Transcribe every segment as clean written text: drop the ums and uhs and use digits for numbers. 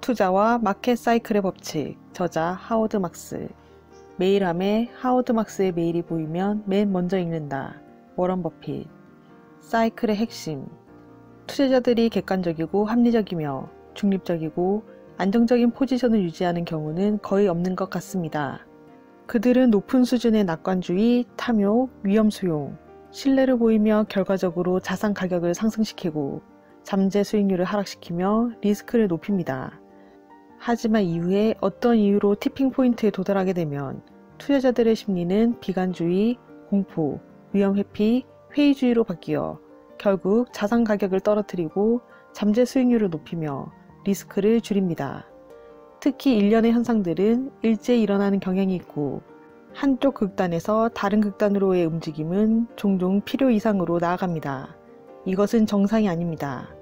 투자와 마켓 사이클의 법칙, 저자 하워드 막스. 메일함에 하워드 막스의 메일이 보이면 맨 먼저 읽는다. 워런 버핏. 사이클의 핵심. 투자자들이 객관적이고 합리적이며 중립적이고 안정적인 포지션을 유지하는 경우는 거의 없는 것 같습니다. 그들은 높은 수준의 낙관주의, 탐욕, 위험 수용, 신뢰를 보이며 결과적으로 자산 가격을 상승시키고 잠재 수익률을 하락시키며 리스크를 높입니다. 하지만 이후에 어떤 이유로 티핑 포인트에 도달하게 되면 투자자들의 심리는 비관주의, 공포, 위험 회피, 회의주의로 바뀌어 결국 자산 가격을 떨어뜨리고 잠재 수익률을 높이며 리스크를 줄입니다. 특히 일련의 현상들은 일제히 일어나는 경향이 있고 한쪽 극단에서 다른 극단으로의 움직임은 종종 필요 이상으로 나아갑니다. 이것은 정상이 아닙니다.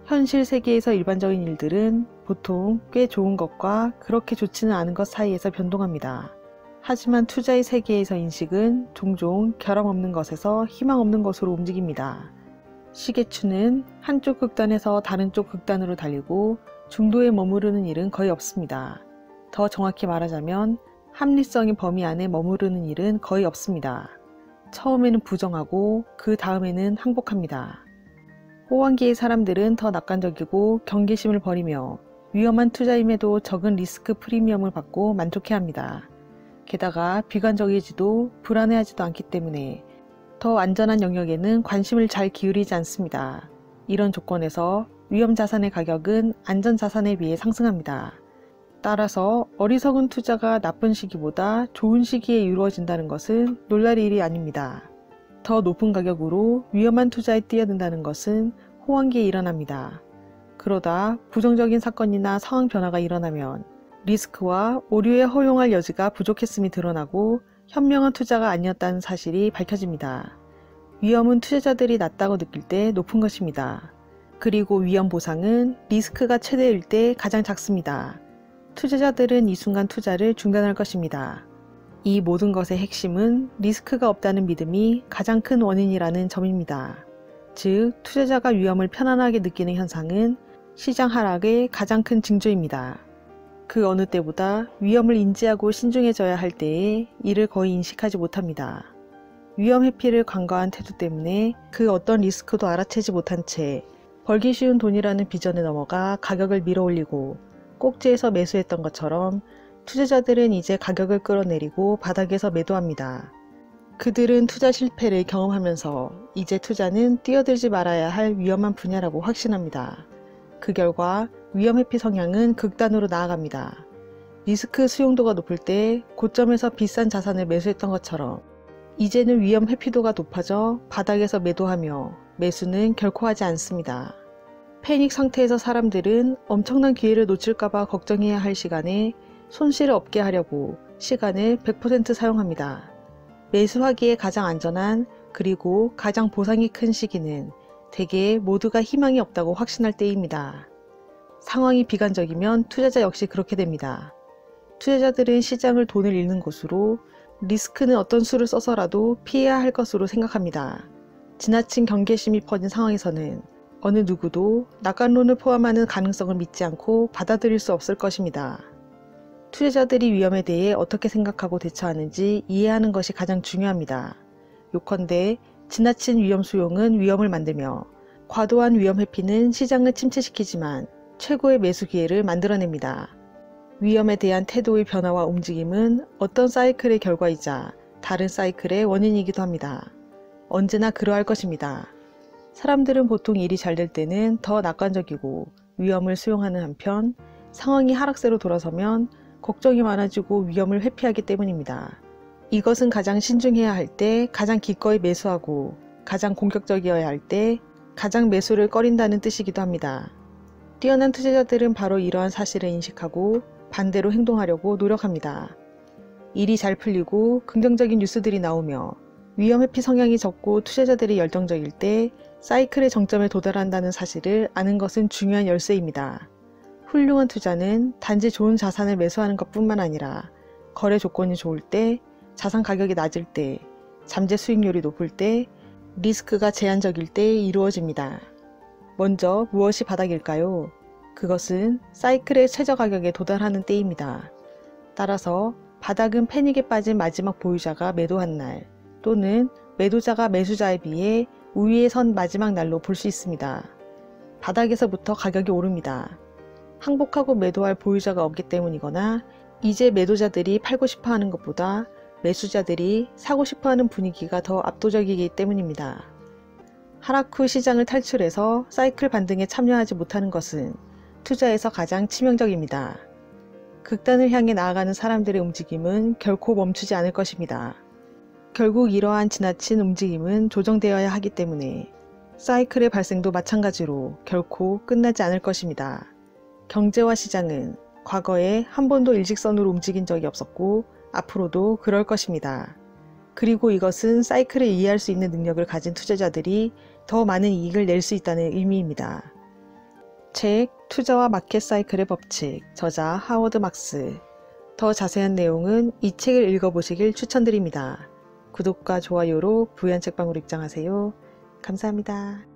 현실 세계에서 일반적인 일들은 보통 꽤 좋은 것과 그렇게 좋지는 않은 것 사이에서 변동합니다. 하지만 투자의 세계에서 인식은 종종 결함 없는 것에서 희망 없는 것으로 움직입니다. 시계추는 한쪽 극단에서 다른 쪽 극단으로 달리고 중도에 머무르는 일은 거의 없습니다. 더 정확히 말하자면 합리성의 범위 안에 머무르는 일은 거의 없습니다. 처음에는 부정하고 그 다음에는 항복합니다. 호황기의 사람들은 더 낙관적이고 경계심을 버리며 위험한 투자임에도 적은 리스크 프리미엄을 받고 만족해합니다. 게다가 비관적이지도 불안해하지도 않기 때문에 더 안전한 영역에는 관심을 잘 기울이지 않습니다. 이런 조건에서 위험 자산의 가격은 안전 자산에 비해 상승합니다. 따라서 어리석은 투자가 나쁜 시기보다 좋은 시기에 이루어진다는 것은 놀랄 일이 아닙니다. 더 높은 가격으로 위험한 투자에 뛰어든다는 것은 호황기에 일어납니다. 그러다 부정적인 사건이나 상황 변화가 일어나면 리스크와 오류에 허용할 여지가 부족했음이 드러나고 현명한 투자가 아니었다는 사실이 밝혀집니다. 위험은 투자자들이 낮다고 느낄 때 높은 것입니다. 그리고 위험 보상은 리스크가 최대일 때 가장 작습니다. 투자자들은 이 순간 투자를 중단할 것입니다. 이 모든 것의 핵심은 리스크가 없다는 믿음이 가장 큰 원인이라는 점입니다. 즉, 투자자가 위험을 편안하게 느끼는 현상은 시장 하락의 가장 큰 징조입니다. 그 어느 때보다 위험을 인지하고 신중해져야 할 때에 이를 거의 인식하지 못합니다. 위험 회피를 간과한 태도 때문에 그 어떤 리스크도 알아채지 못한 채 벌기 쉬운 돈이라는 비전에 넘어가 가격을 밀어올리고 꼭지에서 매수했던 것처럼 투자자들은 이제 가격을 끌어내리고 바닥에서 매도합니다. 그들은 투자 실패를 경험하면서 이제 투자는 뛰어들지 말아야 할 위험한 분야라고 확신합니다. 그 결과 위험 회피 성향은 극단으로 나아갑니다. 리스크 수용도가 높을 때 고점에서 비싼 자산을 매수했던 것처럼 이제는 위험 회피도가 높아져 바닥에서 매도하며 매수는 결코 하지 않습니다. 패닉 상태에서 사람들은 엄청난 기회를 놓칠까봐 걱정해야 할 시간에 손실을 없게 하려고 시간을 100% 사용합니다. 매수하기에 가장 안전한 그리고 가장 보상이 큰 시기는 대개 모두가 희망이 없다고 확신할 때입니다. 상황이 비관적이면 투자자 역시 그렇게 됩니다. 투자자들은 시장을 돈을 잃는 곳으로 리스크는 어떤 수를 써서라도 피해야 할 것으로 생각합니다. 지나친 경계심이 퍼진 상황에서는 어느 누구도 낙관론을 포함하는 가능성을 믿지 않고 받아들일 수 없을 것입니다. 투자자들이 위험에 대해 어떻게 생각하고 대처하는지 이해하는 것이 가장 중요합니다. 요컨대 지나친 위험 수용은 위험을 만들며 과도한 위험 회피는 시장을 침체시키지만 최고의 매수 기회를 만들어냅니다. 위험에 대한 태도의 변화와 움직임은 어떤 사이클의 결과이자 다른 사이클의 원인이기도 합니다. 언제나 그러할 것입니다. 사람들은 보통 일이 잘 될 때는 더 낙관적이고 위험을 수용하는 한편 상황이 하락세로 돌아서면 걱정이 많아지고 위험을 회피하기 때문입니다. 이것은 가장 신중해야 할 때 가장 기꺼이 매수하고 가장 공격적이어야 할 때 가장 매수를 꺼린다는 뜻이기도 합니다. 뛰어난 투자자들은 바로 이러한 사실을 인식하고 반대로 행동하려고 노력합니다. 일이 잘 풀리고 긍정적인 뉴스들이 나오며 위험 회피 성향이 적고 투자자들이 열정적일 때 사이클의 정점에 도달한다는 사실을 아는 것은 중요한 열쇠입니다. 훌륭한 투자는 단지 좋은 자산을 매수하는 것뿐만 아니라 거래 조건이 좋을 때, 자산 가격이 낮을 때, 잠재 수익률이 높을 때, 리스크가 제한적일 때 이루어집니다. 먼저 무엇이 바닥일까요? 그것은 사이클의 최저 가격에 도달하는 때입니다. 따라서 바닥은 패닉에 빠진 마지막 보유자가 매도한 날, 또는 매도자가 매수자에 비해 우위에 선 마지막 날로 볼 수 있습니다. 바닥에서부터 가격이 오릅니다. 항복하고 매도할 보유자가 없기 때문이거나 이제 매도자들이 팔고 싶어 하는 것보다 매수자들이 사고 싶어 하는 분위기가 더 압도적이기 때문입니다. 하락 후 시장을 탈출해서 사이클 반등에 참여하지 못하는 것은 투자에서 가장 치명적입니다. 극단을 향해 나아가는 사람들의 움직임은 결코 멈추지 않을 것입니다. 결국 이러한 지나친 움직임은 조정되어야 하기 때문에 사이클의 발생도 마찬가지로 결코 끝나지 않을 것입니다. 경제와 시장은 과거에 한 번도 일직선으로 움직인 적이 없었고 앞으로도 그럴 것입니다. 그리고 이것은 사이클을 이해할 수 있는 능력을 가진 투자자들이 더 많은 이익을 낼 수 있다는 의미입니다. 책 투자와 마켓 사이클의 법칙, 저자 하워드 막스. 더 자세한 내용은 이 책을 읽어보시길 추천드립니다. 구독과 좋아요로 부유한 책방으로 입장하세요. 감사합니다.